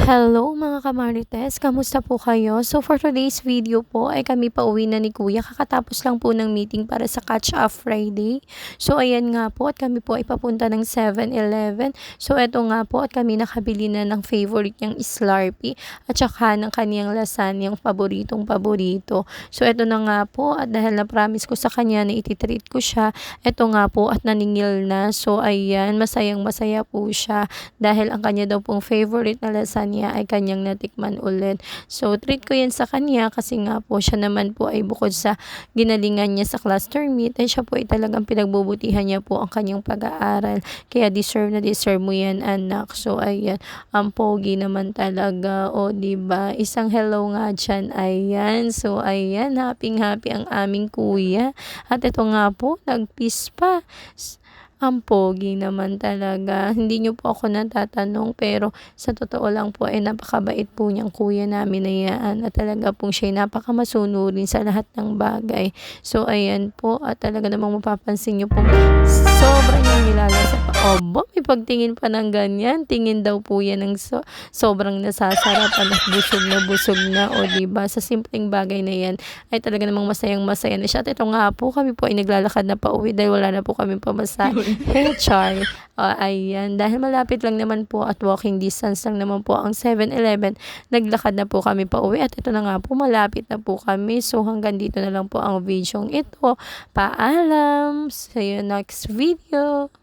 Hello mga kamarites, kamusta po kayo? So for today's video po ay kami pauwi na ni Kuya. Kakatapos lang po ng meeting para sa Catch Up Friday. So ayan nga po at kami po ay papunta ng 7-Eleven. So eto nga po at kami nakabili na ng favorite niyang Slurpee at saka ng kaniyang lasagna, paboritong paborito. So eto na nga po at dahil na-promise ko sa kanya na ititreat ko siya, eto nga po at naningil na. So ayan, masayang masaya po siya dahil ang kanya daw pong favorite na lasagna ay kanyang natikman ulit. So, treat ko yan sa kanya kasi nga po siya naman po ay bukod sa ginalingan niya sa cluster meet ay siya po ay talagang pinagbubutihan niya po ang kanyang pag-aaral. Kaya deserve na deserve mo yan, anak. So, ayan. Ang pogi naman talaga. O, diba? Isang hello nga dyan. Ayan. So, ayan. Happy ang aming kuya. At ito nga po, nag-peace pa. Ang pogi naman talaga. Hindi niyo po ako natatanong pero sa totoo lang po ay napakabait po niyang kuya namin na yan at talaga pong siya napakamasunurin sa lahat ng bagay. So ayan po at talaga namang mapapansin niyo po sobrang niyang nilalasa pa. Obo, may pagtingin pa ng ganyan. Tingin daw po yan ng sobrang nasasarapan at busog na o diba sa simpleng bagay na yan ay talaga namang masayang masaya na siya. At ito nga po kami po ay naglalakad na pauwi dahil wala na po kami pamasahe. Hey, Char. Ayan. Dahil malapit lang naman po at walking distance lang naman po ang 7-Eleven, naglakad na po kami pa uwi. At ito na nga po, malapit na po kami. So, hanggang dito na lang po ang video ito. Paalam! See you next video.